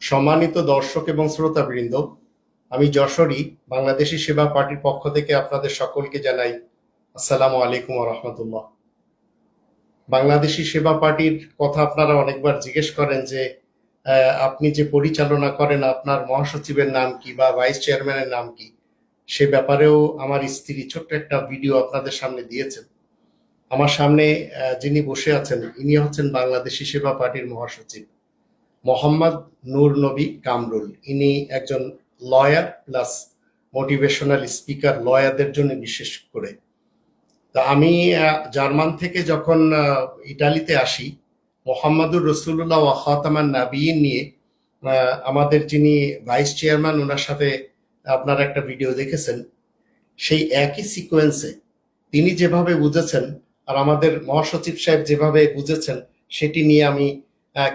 সম্মানিত দর্শক এবং শ্রোতাবৃন্দ, আমি যশোরী বাংলাদেশি সেবা পার্টির পক্ষ থেকে আপনাদের সকলকে জানাই আসসালামু আলাইকুম ওয়া রাহমাতুল্লাহ। বাংলাদেশি সেবা পার্টির কথা আপনারা অনেকবার জিজ্ঞেস করেন যে আপনি যে পরিচালনা করেন আপনার মহাসচিবের নাম কি বা ভাইস চেয়ারম্যানের নাম কি। সে ব্যাপারেও আমার স্ত্রী ছোট্ট একটা ভিডিও আপনাদের সামনে দিয়েছেন। আমার সামনে যিনি বসে আছেন ইনি হচ্ছেন বাংলাদেশি সেবা পার্টির মহাসচিব মোহাম্মদ নূর নবী কামরুল। ইনি একজন লয়ার প্লাস মোটিভেশনাল স্পিকার, লয়ারদের জন্য বিশেষ করে। তা আমি জার্মান থেকে যখন ইটালিতে আসি, মোহাম্মদুর রসুল্লাহ ওয়া খাতামান নাবিয়িন নিয়ে আমাদের যিনি ভাইস চেয়ারম্যান ওনার সাথে আপনারা একটা ভিডিও দেখেছেন। সেই একই সিকোয়েন্সে তিনি যেভাবে বুঝেছেন আর আমাদের মহাসচিব সাহেব যেভাবে বুঝেছেন সেটি নিয়ে আমি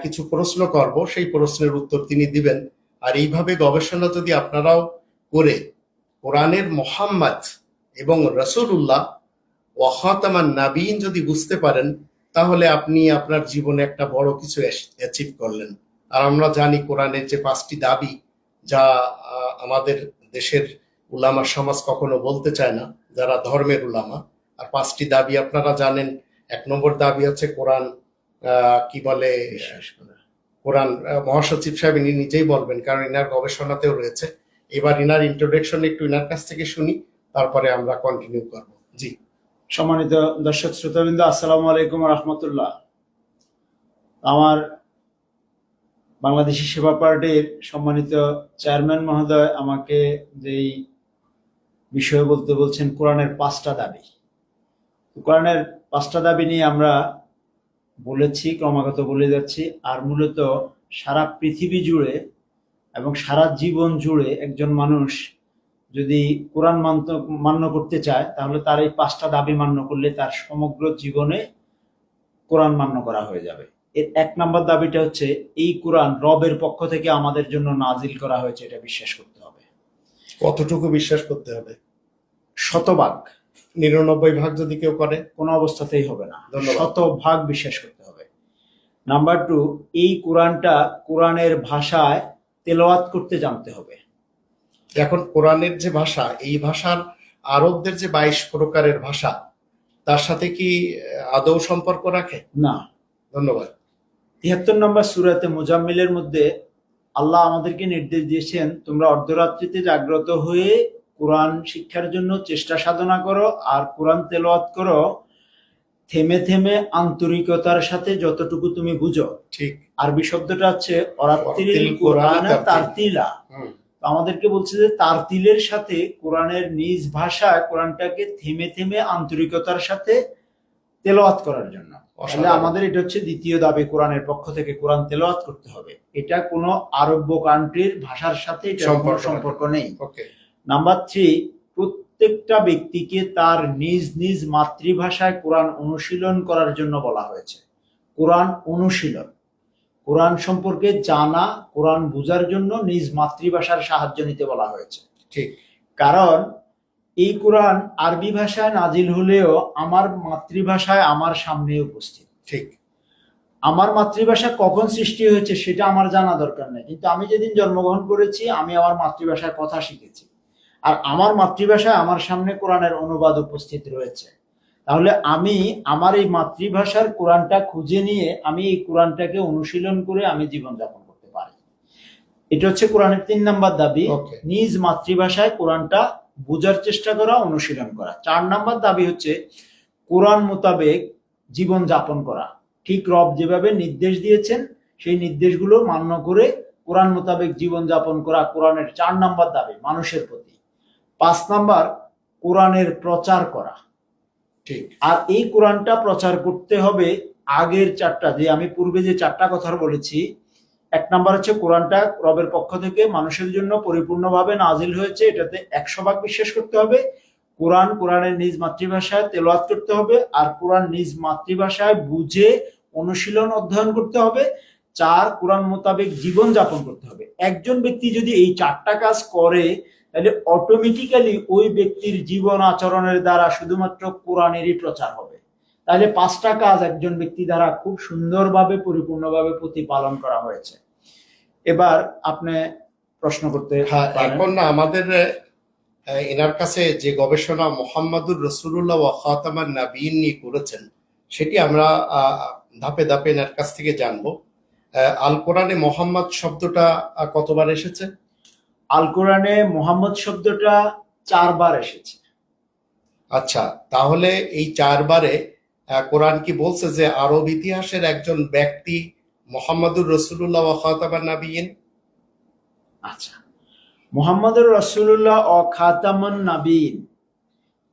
কিছু প্রশ্ন করব, সেই প্রশ্নের উত্তর তিনি দিবেন। আর এইভাবে গবেষণা যদি আপনারাও করে কোরআনের মোহাম্মদ এবং রসুল্লাহ ওয়া খাতামান নাবিয়িন যদি বুঝতে পারেন, তাহলে আপনি আপনার জীবনে একটা বড় কিছু অ্যাচিভ করলেন। আর আমরা জানি কোরআনের যে 5টি দাবি, যা আমাদের দেশের উলামা সমাজ কখনো বলতে চায় না, যারা ধর্মের উলামা। আর 5টি দাবি আপনারা জানেন। 1 নম্বর দাবি হচ্ছে কোরআন কি বলে, কোরআন মহাসচিব সাহেব ইনি নিজেই বলবেন, কারণ ইনার গবেষণাতেও রয়েছে। এবার ইনার ইন্ট্রোডাকশন একটু ইনার কাছ থেকে শুনি, তারপরে আমরা কন্টিনিউ করব। জি। সম্মানিত দর্শক শ্রোতাবৃন্দ, আসসালামু আলাইকুম ওয়া রাহমাতুল্লাহ। আমার বাংলাদেশি সেবা পার্টির সম্মানিত চেয়ারম্যান মহোদয় আমাকে যেই বিষয় বলতে বলছেন, কোরআনের 5টা দাবি। কোরআনের 5টা দাবি নিয়ে আমরা বলেছি, ক্রমাগত বলে যাচ্ছি। আর মূলত সারা পৃথিবী জুড়ে এবং সারা জীবন জুড়ে একজন মানুষ যদি কোরআন মান্য করতে চায়, তাহলে তার এই 5টা দাবি মান্য করলে তার সমগ্র জীবনে কোরআন মান্য করা হয়ে যাবে। এর 1 নম্বর দাবিটা হচ্ছে এই কোরআন রবের পক্ষ থেকে আমাদের জন্য নাজিল করা হয়েছে, এটা বিশ্বাস করতে হবে। কতটুকু বিশ্বাস করতে হবে? 100% 99 ভাগ যদি কেউ করে কোনো অবস্থাতেই হবে না, ধন্যবাদ। 100% বিশ্বাস করতে হবে। নাম্বার 2, এই কোরআনটা কোরআনের ভাষায় তেলাওয়াত করতে জানতে হবে। এখন কোরআনের যে ভাষা, এই ভাষার আরবদের যে 22 প্রকারের ভাষা, তার সাথে কি আদৌ সম্পর্ক রাখে? না। ধন্যবাদ। 73 নম্বর সূরাতে মুজাম্মিলের মধ্যে আল্লাহ আমাদেরকে নির্দেশ দিয়েছেন, তোমরা অর্ধরাত্রিতে জাগ্রত হয়ে কোরআন শিক্ষার জন্য চেষ্টা সাধনা করো আর কোরআন তেলাওয়াত করো থেমে থেমে আন্তরিকতার সাথে, যতটুকু তুমি বুঝো। ঠিক। আরবি শব্দটা হচ্ছে অরাত্তিল কোরআন তারতিলা। আমাদেরকে বলছে যে তারতিলের সাথে কোরআনের নিজ ভাষায় কোরআনটাকে থেমে থেমে আন্তরিকতার সাথে তেলাওয়াত করার জন্য। তাহলে আমাদের এটা হচ্ছে দ্বিতীয় দাবি, কোরআনের পক্ষ থেকে কোরআন তেলাওয়াত করতে হবে। এটা কোনো আরব্য কান্ট্রির ভাষার সাথে সম্পর্ক নেই। নাম্বার 3, প্রত্যেকটা ব্যক্তিকে তার নিজ নিজ মাতৃভাষায় কোরআন অনুশীলন করার জন্য বলা হয়েছে। কোরআন অনুশীলন, কোরআন সম্পর্কে জানা, কোরআন বোঝার জন্য নিজ মাতৃভাষার সাহায্য নিতে বলা হয়েছে। ঠিক। কারণ এই কোরআন আরবি ভাষায় নাজিল হলেও আমার মাতৃভাষায় আমার সামনে উপস্থিত। ঠিক। আমার মাতৃভাষা কখন সৃষ্টি হয়েছে সেটা আমার জানা দরকার নেই, কিন্তু আমি যেদিন জন্মগ্রহণ করেছি আমি আমার মাতৃভাষায় কথা শিখেছি, আর আমার মাতৃভাষায় আমার সামনে কোরআনের অনুবাদ উপস্থিত রয়েছে। তাহলে আমি আমার এই মাতৃভাষার কোরআনটা খুঁজে নিয়ে আমি এই কোরআনটাকে অনুশীলন করে আমি জীবনযাপন করতে পারি। এটা হচ্ছে কোরআনের 3 নম্বর দাবি, নিজ মাতৃভাষায় কোরআনটা বোঝার চেষ্টা করা, অনুশীলন করা। 4 নম্বর দাবি হচ্ছে কোরআন মোতাবেক জীবন যাপন করা। ঠিক রব যেভাবে নির্দেশ দিয়েছেন সেই নির্দেশগুলো মান্য করে কোরআন মোতাবেক জীবন যাপন করা কোরআনের 4 নম্বর দাবি মানুষের প্রতি। 5 নম্বর, কোরআনের প্রচার করা। ঠিক। আর এই কোরআনটা প্রচার করতে হবে আগের 4টা, যে আমি পূর্বে যে 4টা কথা বলেছি। 1 নম্বর হচ্ছে কোরআনটা রবের পক্ষ থেকে মানুষের জন্য পরিপূর্ণভাবে নাজিল হয়েছে, এটাতে 100% বিশ্বাস করতে হবে। কোরআনের নিজ মাতৃভাষায় তেলাওয়াত করতে হবে, আর কোরআন নিজ মাতৃভাষায় বুঝে অনুশীলন অধ্যয়ন করতে হবে। 4, কোরআন মোতাবেক জীবন যাপন করতে হবে। একজন ব্যক্তি যদি এই 4টা কাজ করে, তাহলে অটোমেটিক্যালি ওই ব্যক্তির জীবন আচরণের দ্বারা শুধুমাত্র কোরআনেরই প্রচার হবে। তাহলে 5টা কাজ একজন ব্যক্তি দ্বারা খুব সুন্দরভাবে পরিপূর্ণভাবে প্রতিপালন করা হয়েছে। এবার আপনি প্রশ্ন করতে হ্যাঁ, পারেন। এখন না আমাদের এনার কাছে যে গবেষণা মোহাম্মদুর রসুল্লাহ ওয়া খাতামান নাবিয়িন নিয়ে করেছেন, সেটি আমরা ধাপে ধাপে এনার কাছ থেকে জানবো। আল কোরআনে মোহাম্মদ শব্দটা কতবার এসেছে? আল কোরআনে মোহাম্মদ শব্দটা 4 বার এসেছে। আচ্ছা, তাহলে এই 4 বারে কোরআন কি বলছে যে আরব ইতিহাসের একজন ব্যক্তি মোহাম্মদুর রসুল্লাহ ওয়া খাতামান নাবিয়িন? আচ্ছা, মুহাম্মদুর রাসূলুল্লাহ ও খাতামুন নাবিয়িন,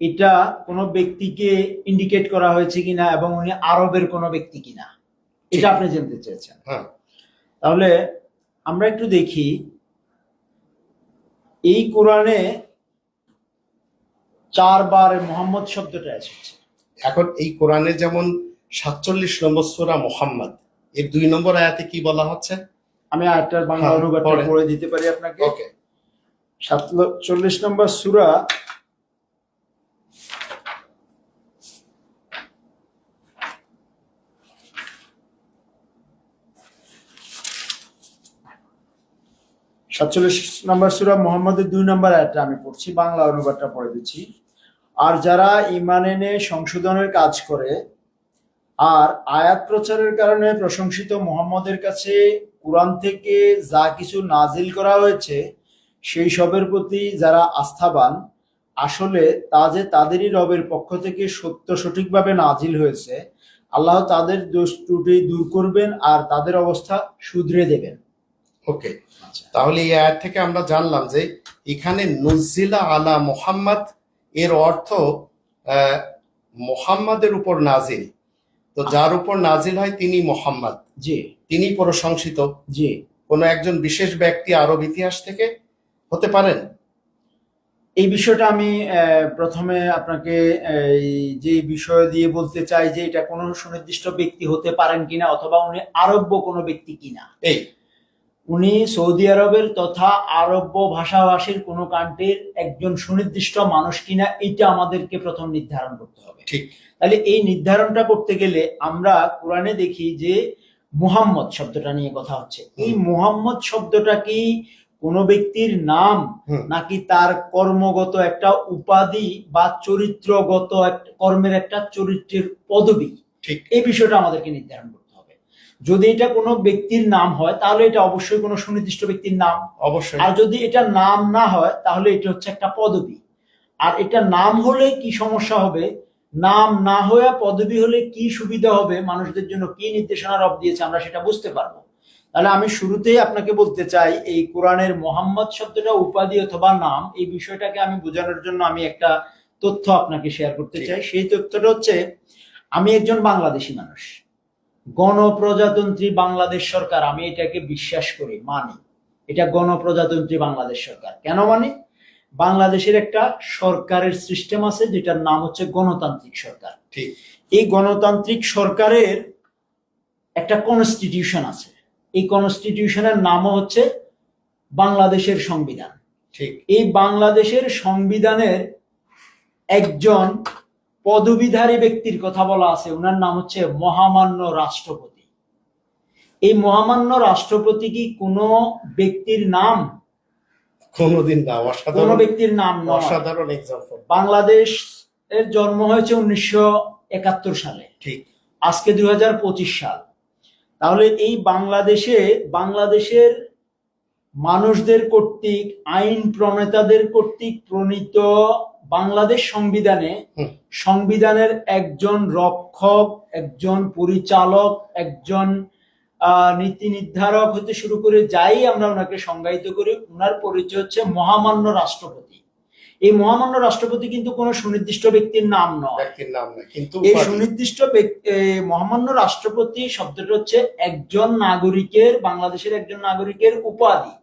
এটা কোনো ব্যক্তিকে ইন্ডিকেট করা হয়েছে কিনা এবং উনি আরবের কোনো ব্যক্তি কিনা, এটা আপনি জানতে চেয়েছেন। হ্যাঁ, তাহলে আমরা একটু দেখি, এই কোরআনে 4 বার মোহাম্মদ শব্দটা এসেছে। এখন এই কোরআনে যেমন 47 নম্বর সূরা মুহাম্মদ, এর 2 নম্বর আয়াতে কি বলা হচ্ছে? আমি আয়াতটার বাংলা হ্যাঁ, অনুবাদটা পড়েন। পড়ে দিতে পারি আপনাকে। ওকে। 47 নম্বর সূরা, মুহাম্মদের 2 নম্বর আয়াতটা আমি পড়ছি, বাংলা অনুবাদটা পড়ে দিচ্ছি। আর যারা ঈমান এনে সংশোধনের কাজ করে আর আয়াত প্রচারের কারণে প্রশংসিত মুহাম্মদের কাছে কুরআন থেকে যা কিছু নাজিল করা হয়েছে সেই সবের প্রতি যারা আস্থাবান, আসলে তা যে তাদেরই রবের পক্ষ থেকে সত্য সঠিকভাবে নাজিল হয়েছে, আল্লাহ তাদের দোষ ত্রুটি দূর করবেন আর তাদের অবস্থা শুধরে দেবেন। ওকে, তাহলে এই আয়াত থেকে আমরা জানলাম যে এখানে নুজিলা আলা মুহাম্মদ এর অর্থ মুহাম্মাদের উপর নাজিল। তো যার উপর নাজিল হয় তিনি মুহাম্মদ, জি তিনি প্রশংসিত। জি, কোনো একজন বিশেষ ব্যক্তি আরব ইতিহাস থেকে হতে পারেন? এই বিষয়টা আমি প্রথমে আপনাকে যে বিষয় দিয়ে বলতে চাই যে এটা কোনো সুনির্দিষ্ট ব্যক্তি হতে পারেন কিনা অথবা উনি আরব্য কোনো ব্যক্তি কিনা, এই উনি সৌদি আরবের তথা আরব্য ভাষাভাষীর কোনো কান্ট্রির একজন সুনির্দিষ্ট মানুষ কিনা, এটা আমাদেরকে প্রথম নির্ধারণ করতে হবে। ঠিক। তাহলে এই নির্ধারণটা করতে গেলে আমরা কোরআনে দেখি যে মুহাম্মদ শব্দটা নিয়ে কথা হচ্ছে। এই মুহাম্মদ শব্দটা কি কোনো ব্যক্তির নাম নাকি তার কর্মগত একটা উপাধি বা চরিত্রগত কর্মের একটা চরিত্রের পদবি? ঠিক, এই বিষয়টা আমাদেরকে নির্ধারণ করতে হবে। যদি এটা কোনো ব্যক্তির নাম হয় তাহলে এটা অবশ্যই কোনো সুনির্দিষ্ট ব্যক্তির নাম, অবশ্যই। আর যদি এটা নাম না হয় তাহলে এটা হচ্ছে একটা পদবি। আর এটা নাম হলে কি সমস্যা হবে, নাম না হয়ে পদবি হলে কি সুবিধা হবে, মানুষদের জন্য কি নির্দেশনা রব দিয়েছে আমরা সেটা বুঝতে পারবো। তাহলে আমি শুরুতেই আপনাকে বলতে চাই, এই কোরআনের মোহাম্মদ শব্দটা উপাধি অথবা নাম, এই বিষয়টাকে আমি বোঝানোর জন্য আমি একটা তথ্য আপনাকে শেয়ার করতে চাই। সেই তথ্যটা হচ্ছে, আমি একজন বাংলাদেশি মানুষ, গণপ্রজাতন্ত্রী বাংলাদেশ সরকার, আমি এটাকে বিশ্বাস করি, মানি। এটা গণপ্রজাতন্ত্রী বাংলাদেশ সরকার। কেন মানি? বাংলাদেশের একটা সরকারের সিস্টেম আছে যেটার নাম হচ্ছে গণতান্ত্রিক সরকার। ঠিক। এই গণতান্ত্রিক সরকারের একটা কনস্টিটিউশন আছে, এই কনস্টিটিউশনের নামও হচ্ছে বাংলাদেশের সংবিধান। ঠিক। এই বাংলাদেশের সংবিধানের একজন পদবীধারী ব্যক্তির কথা বলা আছে, ওনার নাম হচ্ছে মহামান্য রাষ্ট্রপতি। এই মহামান্য রাষ্ট্রপতি কি কোনো ব্যক্তির নাম? কোনোদিন না। কোনো অসাধারণ, ব্যক্তির নাম নয়। অসাধারণ এক্সাম্পল। বাংলাদেশ এর জন্ম হয়েছে 1971 সালে, ঠিক। আজকে 2025 সাল। তাহলে এই বাংলাদেশের মানুষদের কর্তৃক, আইন প্রণেতাদের কর্তৃক প্রণীত বাংলাদেশ সংবিধানের একজন রক্ষক, একজন পরিচালক, একজন নীতি নির্ধারক হতে শুরু করে যাই আমরা ওনাকে সংজ্ঞায়িত করি, ওনার পরিচয় হচ্ছে মহামান্য রাষ্ট্রপতি। এই মহামান্য রাষ্ট্রপতি কিন্তু কোনো সুনির্দিষ্ট ব্যক্তির নাম নয়, কিন্তু এই সুনির্দিষ্ট মহামান্য রাষ্ট্রপতি শব্দটা হচ্ছে একজন নাগরিকের, বাংলাদেশের একজন নাগরিকের উপাধি।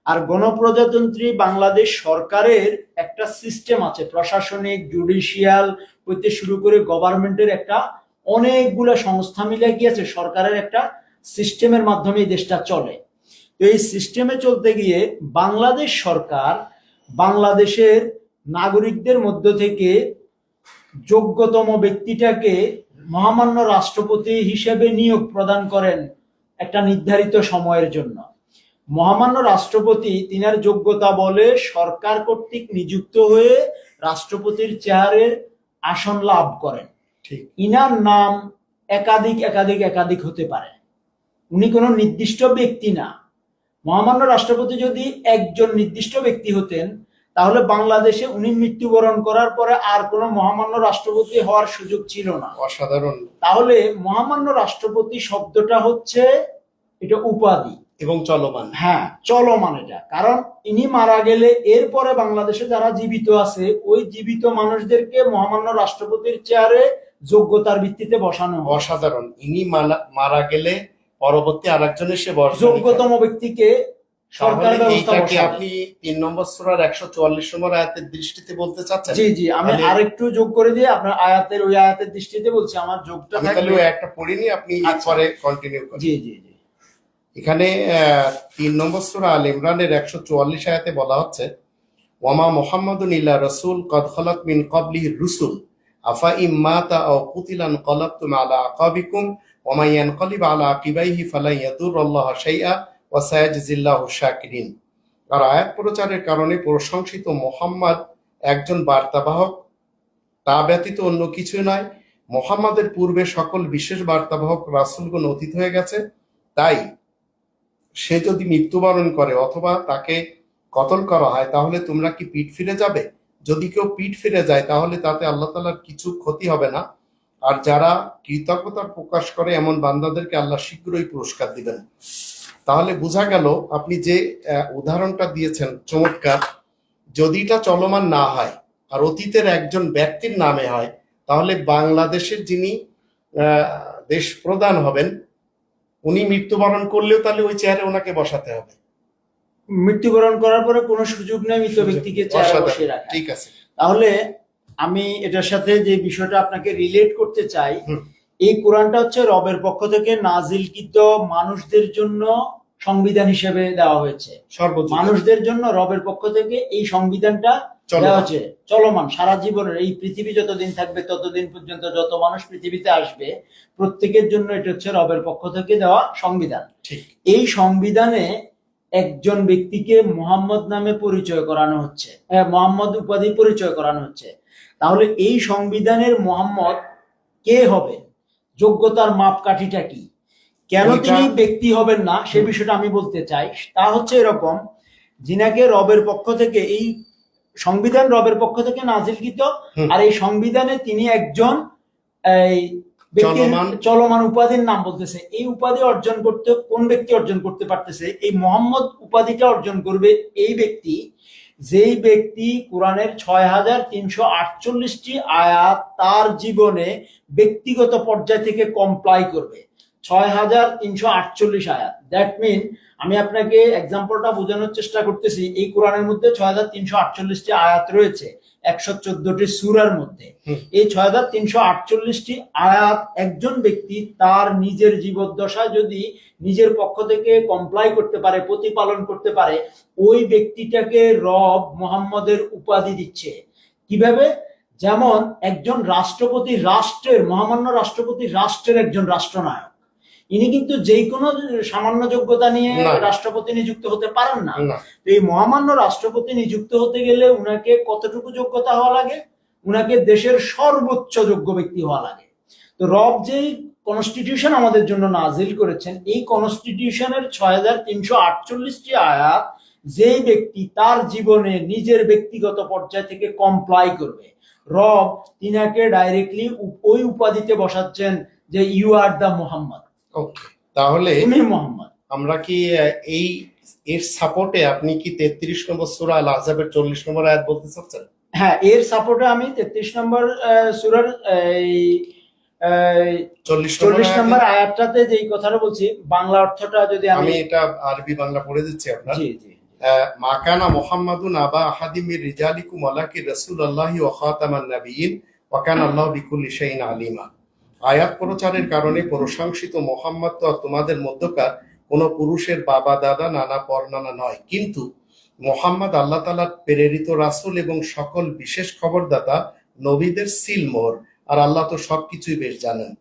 আর গণপ্রজাতন্ত্রী বাংলাদেশ সরকারের একটা সিস্টেম আছে, প্রশাসনিক, জুডিশিয়াল হইতে শুরু করে গভর্নমেন্টের একটা অনেকগুলো সংস্থা মিলে গিয়েছে, সরকারের একটা সিস্টেমের মাধ্যমে এই দেশটা চলে। তো এই সিস্টেমে চলতে গিয়ে বাংলাদেশ সরকার বাংলাদেশের নাগরিকদের মধ্য থেকে যোগ্যতম ব্যক্তিটাকে মহামান্য রাষ্ট্রপতি হিসেবে নিয়োগ প্রদান করেন একটা নির্ধারিত সময়ের জন্য। মহামান্য রাষ্ট্রপতি তিনার যোগ্যতা বলে সরকার কর্তৃক নিযুক্ত হয়ে রাষ্ট্রপতির চেয়ারের আসন লাভ করেন। ঠিক। ইনার নাম একাধিক একাধিক একাধিক হতে পারে, উনি কোনো নির্দিষ্ট ব্যক্তি না। মহামান্য রাষ্ট্রপতি যদি একজন নির্দিষ্ট ব্যক্তি হতেন তাহলে বাংলাদেশে উনি মৃত্যুবরণ করার পরে আর কোনো মহামান্য রাষ্ট্রপতি হওয়ার সুযোগ ছিল না। অসাধারণ। তাহলে মহামান্য রাষ্ট্রপতি শব্দটা হচ্ছে এটা উপাধি এবং চলমান। হ্যাঁ, চলমান এটা। কারণ ইনি মারা গেলে এরপরে বাংলাদেশে যারা জীবিত আছে ওই জীবিত মানুষদেরকে মহামান্য রাষ্ট্রপতির চেয়ারে যোগ্যতার ভিত্তিতে বসানো হয়। অসাধারণ। ইনি মারা গেলে পরবর্তী আরেকজন এসে যোগ্যতম ব্যক্তিকে সরকার ব্যবস্থা এইটাকে বসাবে। আপনি ৩ নম্বর সূরার ১৪৪ নম্বর আয়াতের দৃষ্টিতে বলতে চাচ্ছেন? জি জি, আমি আরেকটু যোগ করে দিয়ে আপনার আয়াতের ওই আয়াতের দৃষ্টিতে বলছি, আমার যোগটা আমি তাহলে ওই একটা পড়িনি, আপনি পরে কন্টিনিউ করেন। জি জি জি। এখানে ৩ নম্বর সূরা আল ইমরানের ১৪৪ আয়াতে বলা হচ্ছে, ওয়ামা মুহাম্মাদুন ইল্লা রাসূল কদ খালাত মিন ক্বাবলিহির রুসুল আফা ইম মাতা আও কুতিলান ক্বালাবতুম আলা আকাবিকুম ওয়া মান ইয়ানকালিব আলা আকিবাইহি ফালা ইয়াদুরুল্লাহা শাইআ ওয়া সায়াজজিল্লাহু শাকিরিন। আর আয়াত প্রচারের কারণে প্রশংসিত মুহাম্মদ একজন বার্তাবাহক, তা ব্যতীত অন্য কিছু নয়। মুহাম্মাদের পূর্বে সকল বিশেষ বার্তাবাহক রাসূলগণ অতীত হয়ে গেছে, তাই সে যদি মৃত্যুবরণ করে অথবা তাকে কতল করা হয় তাহলে তোমরা কি পিঠ ফিরে যাবে? যদি কেউ পিঠ ফিরে যায় তাহলে তাতে আল্লাহ তাআলার কিছু ক্ষতি হবে না, আর যারা কৃতজ্ঞতা প্রকাশ করে এমন বান্দাদেরকে আল্লাহ শীঘ্রই পুরস্কার দিবেন। তাহলে বোঝা গেল আপনি যে উদাহরণটা দিয়েছেন চমৎকার। যদি এটা চলমান না হয় আর অতীতের একজন ব্যক্তির নামে হয় তাহলে বাংলাদেশের যিনি দেশ প্রধান হবেন উনি মৃত্যুবরণ করলেও তাহলে ওই চেয়ারে ওনাকে বসাতে হবে। মৃত্যুবরণ করার পরে কোনো সুযোগ নেই মৃত ব্যক্তিকে চেয়ারে বসিয়ে রাখা। ঠিক আছে। তাহলে আমি এটার সাথে যে বিষয়টা আপনাকে রিলেট করতে চাই, এই কোরআনটা হচ্ছে রবের পক্ষ থেকে নাজিলকৃত মানুষদের জন্য সংবিধান হিসেবে দেওয়া হয়েছে। মানুষদের জন্য রবের পক্ষ থেকে এই সংবিধানটা দেওয়া হচ্ছে চলমান সারা জীবনের। এই পৃথিবী যতদিন থাকবে ততদিন পর্যন্ত যত মানুষ পৃথিবীতে আসবে প্রত্যেকের জন্য এটা হচ্ছে রবের পক্ষ থেকে দেওয়া সংবিধান। এই সংবিধানে একজন ব্যক্তিকে মোহাম্মদ নামে পরিচয় করানো হচ্ছে, মোহাম্মদ উপাধি পরিচয় করানো হচ্ছে। তাহলে এই সংবিধানের মোহাম্মদ কে হবে, যোগ্যতার মাপকাঠিটা কি, কেন তিনি ব্যক্তি হবেন না সে বিষয়টা আমি বলতে চাই। তা হচ্ছে এরকম, যিনাকে রবের পক্ষ থেকে এই সংবিধান রবের পক্ষ থেকে নাজিলকৃত, আর এই সংবিধানে তিনি একজন চলমান উপাধির নাম বলতেছে। এই উপাধি অর্জন করতে কোন ব্যক্তি অর্জন করতে পারতেছে? এই মোহাম্মদ উপাধিটা অর্জন করবে এই ব্যক্তি যেই ব্যক্তি কোরআনের ৬৩৪৮টি আয়াত তার জীবনে ব্যক্তিগত পর্যায় থেকে কমপ্লাই করবে। ৬৩৪৮ আয়াত, দ্যাট মিন আমি আপনাকে এক্সাম্পলটা বোঝানোর চেষ্টা করতেছি। এই কোরআনের মধ্যে ৬৩৪৮টি আয়াত রয়েছে ১১৪টি সূরার মধ্যে। এই ৬৩৪৮টি আয়াত একজন ব্যক্তি তার নিজের জীবদ্দশায় যদি নিজের পক্ষ থেকে কমপ্লাই করতে পারে, প্রতিপালন করতে পারে, ওই ব্যক্তিটাকে রব মুহাম্মদের উপাধি দিচ্ছে। কিভাবে? যেমন একজন রাষ্ট্রপতি রাষ্ট্রের, মহামান্য রাষ্ট্রপতি রাষ্ট্রের একজন রাষ্ট্রনায়ক, ইনি কিন্তু যে কোনো সামান্য যোগ্যতা নিয়ে রাষ্ট্রপতি নিযুক্ত হতে পারেন না। তো এই মহামান্য রাষ্ট্রপতি নিযুক্ত হতে গেলে উনাকে কতটুকু যোগ্যতা হওয়া লাগে? উনাকে দেশের সর্বোচ্চ যোগ্য ব্যক্তি হওয়া লাগে। তো রব যেই কনস্টিটিউশন আমাদের জন্য নাজিল করেছেন, এই কনস্টিটিউশনের ৬৩৪৮টি আয়াত যেই ব্যক্তি তার জীবনে নিজের ব্যক্তিগত পর্যায় থেকে কমপ্লাই করবে, রব তিনাকে ডাইরেক্টলি ওই উপাধিতে বসাচ্ছেন যে ইউ আর দ্য মোহাম্মদ। তাহলে মোহাম্মদ আমরা কি এই এর সাপোর্টে আপনি কি ৩৩ নম্বর সূরা আল আহজাবের ৪০ নম্বর আয়াত বলতে চাচ্ছেন? হ্যাঁ, এর সাপোর্টে আমি ৩৩ নম্বর সূরার ৪০ নম্বর আয়াতটাতে যেই কথাটা বলছি, বাংলা অর্থটা যদি আমি এটা আরবি বাংলা পড়ে দিচ্ছি আপনার। জি জি। মা কানা মুহাম্মাদুন আবা আহাদিম মির রিজালিকুম ওয়ালাকিন রাসূলুল্লাহি ওয়া খাতামান নাবিয়্যিন ওয়া কানা আল্লাহু বিকুল্লি শাইইন আলিমা। আয়াত প্রচারের কারণে প্রশংসিত মুহাম্মদ তো তোমাদের মধ্যকার কোন পুরুষের বাবা দাদা নানা পরনানা নয়, কিন্তু মুহাম্মদ আল্লাহ তাআলার প্রেরিত রাসূল এবং সকল বিশেষ খবরদাতা নবীদের সিলমোহর, আর আল্লাহ তো সবকিছুই বেশ জানেন।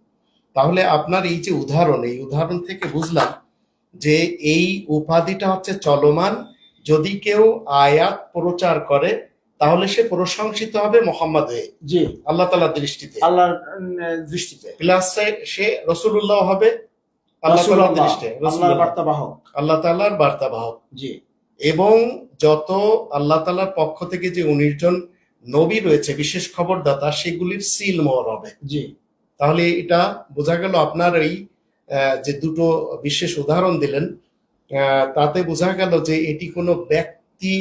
তাহলে আপনার এই যে উদাহরণ, এই উদাহরণ থেকে বুঝলাম যে এই উপাধিটা হচ্ছে চলমান, যদি কেউ আয়াত প্রচার করে তাহলে সে প্রশংসিত হবে মোহাম্মদ হয়ে জি, আল্লাহ তাআলার দৃষ্টিতে, আল্লাহর দৃষ্টিতে প্লাস সে রসুল্লাহ হবে আল্লাহ তাআলার রাসূলুল্লাহ, দৃষ্টিতে, আল্লাহর রসুল্লাহ বার্তাবাহক। আল্লাহ তাআলার বার্তাবাহক। জি এবং যত আল্লাহ তাআলার পক্ষ থেকে যে 19 জন নবী রয়েছে বিশেষ খবরদাতা, সেগুলির সিল মোহর হবে। জি তাহলে এটা বোঝা গেল আপনার এই যে দুটো বিশেষ উদাহরণ দিলেন, তাতে বোঝা গেল যে এটি কোনো ব্যক্তি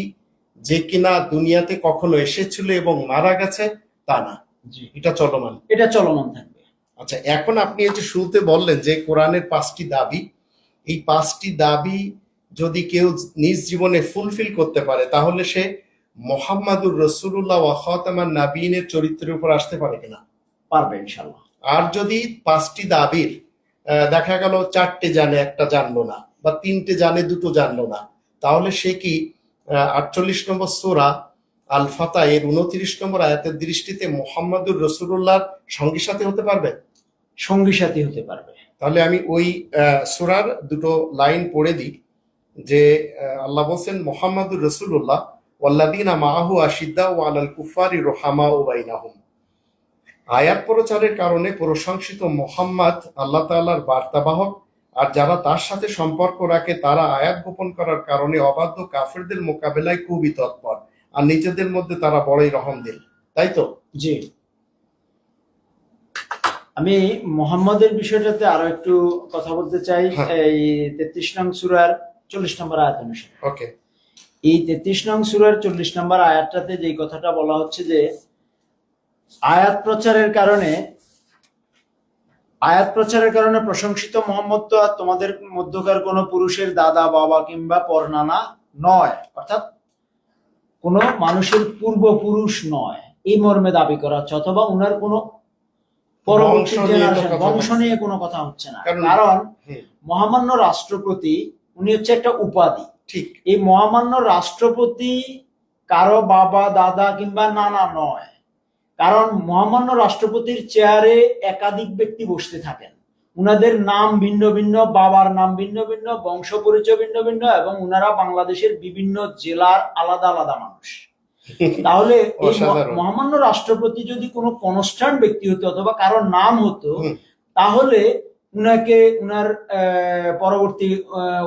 যে কিনা দুনিয়াতে কখনো এসেছিল এবং মারা গেছে তা না, জি, এটা চলমান। এটা চলমান থাকবে। আচ্ছা, এখন আপনি এই যে শুরুতে বললেন যে কোরআনের 5টি দাবি, এই 5টি দাবি যদি কেউ নিজ জীবনে ফুলফিল করতে পারে তাহলে সে মোহাম্মদুর রসুল্লাহ ওয়া খাতামান নাবিয়িনের চরিত্রের উপর আসতে পারে কিনা? পারবে ইনশাআল্লাহ। আর যদি 5টি দাবির দেখা গেল 4টে জানে একটা জানলো না, বা 3টে জানে 2টো জানলো না, তাহলে সে কি 48 নম্বর সূরা আল ফাতা এর 29 নম্বর আয়াতের দৃষ্টিতে মোহাম্মদুর রসুল্লাহর সঙ্গী সাথী হতে পারবে? সঙ্গী সাথী হতে পারবে। তাহলে আমি ওই সূরার দুটো লাইন পড়ে দিই যে আল্লাহ বলছেন মোহাম্মদুর রসুল্লাহ ওয়াল্লাযীনা মাআহু আশিদ্দাউ আলাল কুফারি রুহামাউ বাইনাহুম। আয়াত প্রচারের কারণে প্রশংসিত মোহাম্মদ আল্লাহ তাআলার বার্তাবাহক, আর যারা তার সাথে সম্পর্ক রাখে তারা আয়াত গোপন করার কারণে অবাধ্য কাফেরদের মোকাবেলায় খুবই তৎপর, আর নিজেদের মধ্যে তারা বড়ই রহমদিল। তাই তো? জি, আমি মোহাম্মদের বিষয়টাতে আরো একটু কথা বলতে চাই। হ্যাঁ। এই 33 নং সূরার 40 নম্বর আয়াত অনুসারে, ওকে। এই 33 নং সূরার 40 নম্বর আয়াতটাতে যে কথাটা বলা হচ্ছে যে আয়াত প্রচারের কারণে প্রশংসিত মোহাম্মদ তো আর তোমাদের মধ্যকার কোনো পুরুষের দাদা বাবা কিংবা পরনানা নয়, অর্থাৎ কোনো মানুষের পূর্বপুরুষ নয়, এই মর্মে দাবি করা হচ্ছে, অথবা উনার কোনো পরবর্তী বংশ নিয়ে তো জেনারেশন কথা বংশ বলছে। নিয়ে কোনো কথা হচ্ছে না। কারণ- কারণ হুম, মহামান্য রাষ্ট্রপতি উনি হচ্ছে একটা উপাধি। ঠিক। এই মহামান্য রাষ্ট্রপতি কারো বাবা দাদা কিংবা নানা নয়, কারণ মহামান্য রাষ্ট্রপতির চেয়ারে একাধিক ব্যক্তি বসতে থাকেন, উনাদের নাম ভিন্ন ভিন্ন, বাবার নাম ভিন্ন ভিন্ন, বংশ পরিচয় ভিন্ন ভিন্ন, এবং উনারা বাংলাদেশের বিভিন্ন জেলার আলাদা আলাদা মানুষ। তাহলে এই অসাধারণ। মহামান্য রাষ্ট্রপতি যদি কোনো কনস্ট্যান্ট ব্যক্তি হতো অথবা কারোর নাম হতো, হুম, তাহলে উনাকে উনার পরবর্তী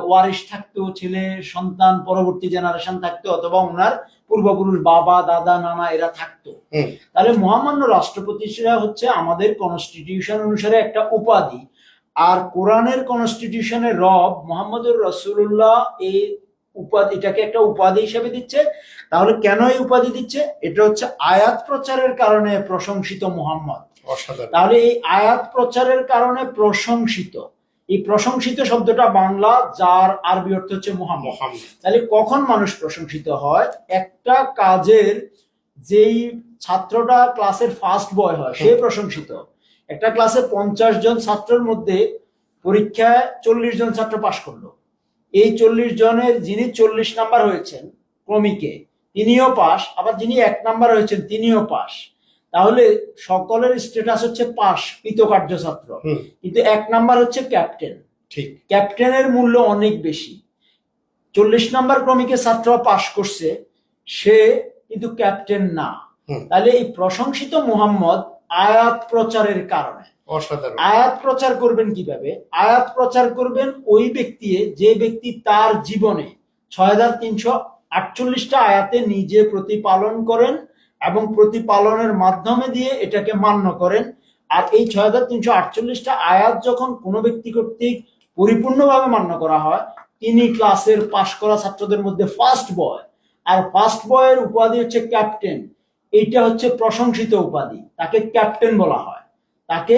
ওয়ারিশ থাকতো, ছেলে সন্তান পরবর্তী জেনারেশন থাকতো, অথবা উনার পূর্বপুরুষ বাবা দাদা নানা এরা থাকতো। হুম, তাহলে মহামান্য রাষ্ট্রপতিরা হচ্ছে আমাদের কনস্টিটিউশন অনুসারে একটা উপাধি, আর কোরআনের কনস্টিটিউশনের রব মোহাম্মদুর রাসূলুল্লাহ এই এটাকে একটা উপাধি হিসেবে দিচ্ছে। তাহলে কেন এই উপাধি দিচ্ছে? এটা হচ্ছে আয়াত প্রচারের কারণে প্রশংসিত মোহাম্মদ। অসাধারণ। তাহলে এই আয়াত প্রচারের কারণে প্রশংসিত, এই প্রশংসিত শব্দটা বাংলা, যার আরবি অর্থ হচ্ছে মোহাম্মদ। মোহাম্মদ। তাহলে কখন মানুষ প্রশংসিত হয়? একটা কাজের যেই ছাত্রটা ক্লাসের ফার্স্ট বয় হয় সে প্রশংসিত। একটা ক্লাসে 50 জন ছাত্রের মধ্যে পরীক্ষায় 40 জন ছাত্র পাশ করলো, এই 40 জনের যিনি 40 নাম্বার হয়েছেন ক্রমিকে তিনিও পাস, আবার যিনি 1 নাম্বার হয়েছেন তিনিও পাস। তাহলে সকলের স্ট্যাটাস হচ্ছে পাস, কৃতকার্য ছাত্র। হুম, কিন্তু 1 নাম্বার হচ্ছে ক্যাপ্টেন, ঠিক। ক্যাপ্টেনের মূল্য অনেক বেশি। 40 নাম্বার ক্রমিকে ছাত্র পাস করছে, সে কিন্তু ক্যাপ্টেন না। হুম, তাহলে এই প্রশংসিত মুহাম্মদ আয়াত প্রচারের কারণে। অসাধারণ। আয়াত প্রচার করবেন কিভাবে? আয়াত প্রচার করবেন ওই ব্যক্তি, যে ব্যক্তি তার জীবনে 6348টা আয়াতে নিজে প্রতিপালন করেন এবং প্রতিপালনের মাধ্যমে দিয়ে এটাকে মান্য করেন। আর এই 6348টা আয়াত যখন কোনো ব্যক্তি কর্তৃক পরিপূর্ণভাবে মান্য করা হয়, তিনি ক্লাসের পাশ করা ছাত্রদের মধ্যে ফার্স্ট বয়, আর ফার্স্ট বয়ের উপাধি হচ্ছে ক্যাপ্টেন। এইটা হচ্ছে প্রশংসিত উপাধি, তাকে ক্যাপ্টেন বলা হয়, তাকে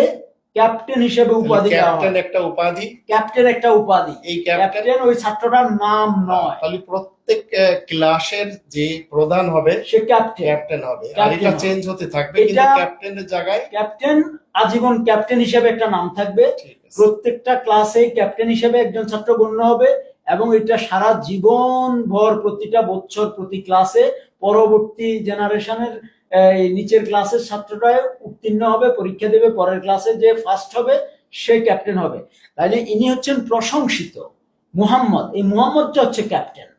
ক্যাপ্টেন হিসেবে উপাধি দেওয়া হয়। ক্যাপ্টেন একটা উপাধি, ক্যাপ্টেন একটা উপাধি, এই ক্যাপ্টেন ক্যাপ্টেন ওই ছাত্রটার নাম নয়। তাহলে প্রত্যেক ক্লাসের যে প্রধান হবে সে ক্যাপ্টেন, ক্যাপ্টেন হবে, আর ক্যাপ্টেন এটা হবে। চেঞ্জ হতে থাকবে, এটা- কিন্তু ক্যাপ্টেনের জায়গায় ক্যাপ্টেন আজীবন ক্যাপ্টেন হিসেবে একটা নাম থাকবে। ঠিক আছে। প্রত্যেকটা ক্লাসে ক্যাপ্টেন হিসেবে একজন ছাত্র গণ্য হবে, এবং এটা সারা জীবন ভর প্রতিটা বছর প্রতি ক্লাসে পরবর্তী জেনারেশনের নিচের ক্লাসের ছাত্রটাই উত্তীর্ণ হবে, পরীক্ষা দেবে, পরের ক্লাসে যে ফার্স্ট হবে সে ক্যাপ্টেন হবে। তাইলে ইনি হচ্ছেন প্রশংসিত, মুহাম্মদ, এই মুহাম্মদটা হচ্ছে ক্যাপ্টেন।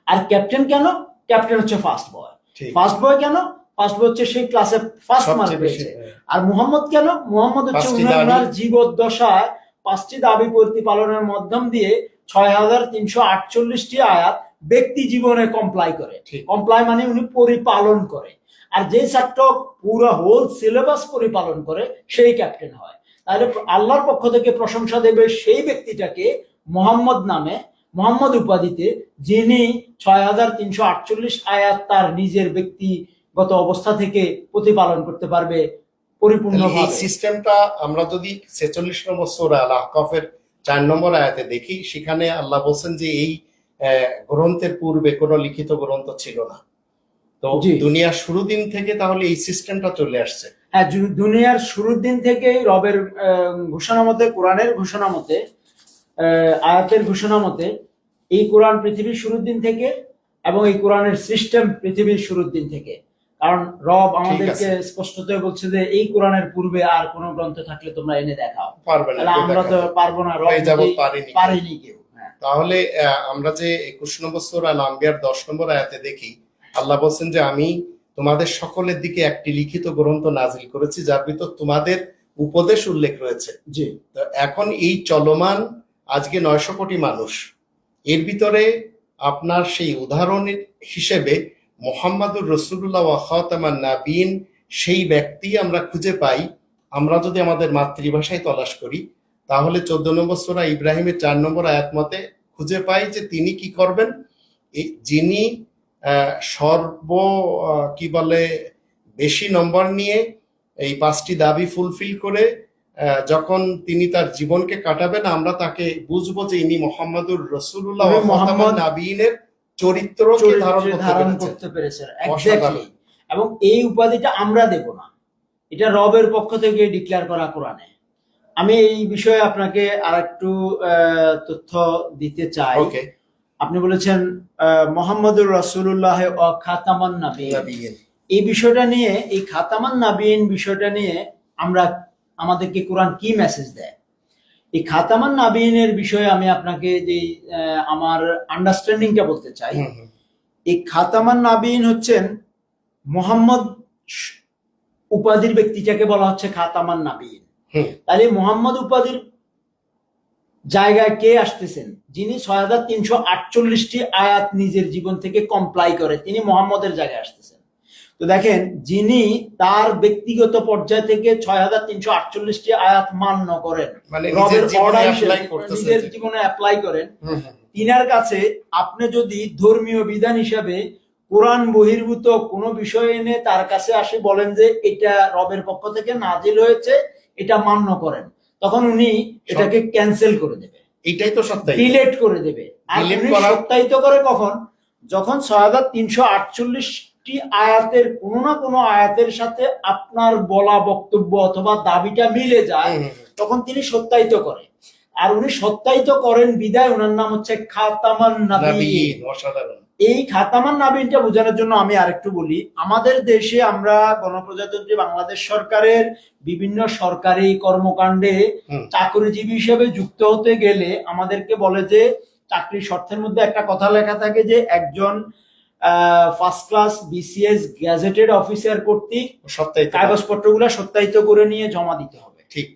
আর ক্যাপ্টেন কেন? ক্যাপ্টেন হচ্ছে ফার্স্ট বয়। ঠিক। ফার্স্ট বয় কেন? ফার্স্ট বয় হচ্ছে সেই ক্লাসে ফার্স্ট মার্ক সবচেয়ে বেশি, পেয়েছে। আর মুহাম্মদ কেন? মুহাম্মদ হচ্ছে পাঁচটি দাবি। উনার জীবদ্দশায় 5টি দাবি প্রতিপালনের মাধ্যম দিয়ে 6348টি আয়াত ব্যক্তি জীবনে কমপ্লাই করে। ঠিক। কমপ্লাই মানে উনি পরিপালন করে। আর যে ছাত্র পুরো হোল সিলেবাস পরিপালন করে সেই ক্যাপ্টেন হয়। তাহলে আল্লাহর পক্ষ থেকে প্রশংসা দেবে সেই ব্যক্তিটাকে মোহাম্মদ নামে, মোহাম্মদ উপাধিতে, যিনি 6348 আয়াত তার নিজের ব্যক্তিগত অবস্থা থেকে প্রতিপালন করতে পারবে তাহলে এই পরিপূর্ণভাবে। সিস্টেমটা আমরা যদি 46 নম্বর সূরা আল আহকাফের 4 নম্বর আয়াতে দেখি, সেখানে আল্লাহ বলছেন যে এই গ্রন্থের পূর্বে কোনো লিখিত গ্রন্থ ছিল না। তো জি। দুনিয়ার শুরু দিন থেকে তাহলে এই সিস্টেমটা চলে আসছে। হ্যাঁ, দুনিয়ার শুরুর দিন থেকেই রবের ঘোষণা মতে, কোরআনের ঘোষণা মতে, আয়াতের ঘোষণা মতে এই কোরআন পৃথিবীর শুরুর দিন থেকে, এবং এই কোরআনের সিস্টেম পৃথিবীর শুরুর দিন থেকে। কারণ রব আমাদেরকে স্পষ্টতই বলছে যে এই কোরআনের পূর্বে আর কোন গ্রন্থ থাকলে তোমরা এনে দেখাও। পারবে না, তাহলে আমরা তো পারবো না, রব এই যাবৎ নিজেই পারেনি কেউ। হ্যাঁ। তাহলে আমরা যে 21 নম্বর সূরা আল আম্বিয়ার 10 নম্বর আয়াতে দেখি, আল্লাহ বলছেন যে আমি তোমাদের সকলের দিকে একটি লিখিত গ্রন্থ নাজিল করেছি যার ভিতর তোমাদের উপদেশ উল্লেখ রয়েছে। জি। তো এখন এই চলমান আজকে 900 কোটি মানুষ, এর ভিতরে আপনার সেই উদাহরণের হিসেবে মুহাম্মাদুর রাসূলুল্লাহ ওয়া খাতামান নাবিয়িন সেই ব্যক্তি আমরা খুঁজে পাই। আমরা যদি আমাদের মাতৃভাষায় তলাশ করি তাহলে 14 নম্বর সূরা ইব্রাহিমের 4 নম্বর আয়াত মতে খুঁজে পাই যে তিনি কি করবেন, যিনি কি বলে বেশি নম্বর নিয়ে এই 5টি দাবি ফুলফিল করে যখন তিনি তার জীবনকে কাটাবেন, আমরা তাকে বুঝবো যে ইনি মুহাম্মাদুর রাসূলুল্লাহ ওয়া খাতামান নাবিয়িনের চরিত্রকে ধারণ করতে পেরেছেন। এক্স্যাক্টলি। এবং এই উপাধিটা আমরা দেব না, এটা রবের পক্ষ থেকে ডিক্লেয়ার করা কোরআনে। আমি এই বিষয়ে আপনাকে আরেকটু তথ্য দিতে চাই। ওকে। আপনি বলেছেন মুহাম্মাদুর রাসূলুল্লাহ ওয়া খাতামান নাবিয়িন, এই বিষয়টা নিয়ে, এই খাতামান নাবিয়িন বিষয়টা নিয়ে আমাদেরকে কোরআন কি মেসেজ দেয়। এই খাতামান নাবিয়িনের বিষয়ে আমি আপনাকে যে আমার আন্ডারস্ট্যান্ডিংটা বলতে চাই। এই খাতামান নাবিয়িন হচ্ছেন মুহাম্মদ উপাধির ব্যক্তিটাকে বলা হচ্ছে খাতামান নাবিয়িন। তাহলে মুহাম্মদ উপাধির জায়গায় কে আসতেছেন? যিনি 6348টি আয়াত নিজের জীবন থেকে কমপ্লাই করে, তিনি মুহাম্মদের জায়গায় আসতেছেন। তো দেখেন, যিনি তার ব্যক্তিগত পর্যায় থেকে 6348টি আয়াত মান্য করেন, মানে রবের অর্ডার নিজের জীবনে অ্যাপ্লাই করেন, তিনার কাছে আপনি যদি ধর্মীয় বিধান হিসাবে কোরআন বহির্ভূত কোনো বিষয় এনে তার কাছে আসে বলেন যে এটা রবের পক্ষ থেকে নাজিল হয়েছে, এটা মান্য করেন, তখন উনি এটাকে ক্যান্সেল করে দেবে, এটাই তো সত্য, ডিলিট করে দেবে। আর উনি সত্যায়িত করে কখন? যখন 6348টি আয়াতের কোনো না কোনো আয়াতের সাথে আপনার বলা বক্তব্য অথবা দাবিটা মিলে যায়, তখন তিনি সত্যায়িত করে। আর উনি সত্যায়িত করেন বিদায় ওনার নাম হচ্ছে খাতামান নাবিয়িন। অসাধারণ। এই খাতামান নাবিয়িনটা বোঝানোর জন্য আমি আরেকটু বলি, আমাদের দেশে আমরা গণপ্রজাতন্ত্রী বাংলাদেশ সরকারের বিভিন্ন সরকারি কর্মকাণ্ডে চাকরিজীবী হিসেবে যুক্ত হতে গেলে আমাদেরকে বলে যে চাকরির শর্তের মধ্যে একটা কথা লেখা থাকে যে একজন first class BCS gazetted officer কর্তৃক কাগজপত্রগুলো সত্যায়িত করে নিয়ে জমা দিতে হবে। ঠিক।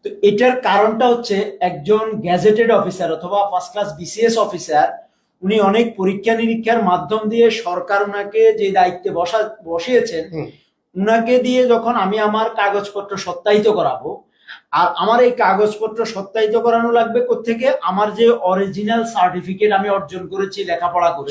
তো এটার কারণটা হচ্ছে একজন গ্যাজেটেড অফিসার অথবা ফার্স্ট ক্লাস বিসিএস অফিসার, উনি অনেক পরীক্ষা নিরীক্ষার মাধ্যম দিয়ে সরকার উনাকে যে দায়িত্বে বসিয়েছেন, উনাকে দিয়ে যখন আমি আমার কাগজপত্র সত্যায়িত করাবো, আর আমার এই কাগজপত্র সত্যায়িত করানো লাগবে কোত্থেকে? আমার যে অরিজিনাল সার্টিফিকেট আমি অর্জন করেছি লেখাপড়া করে,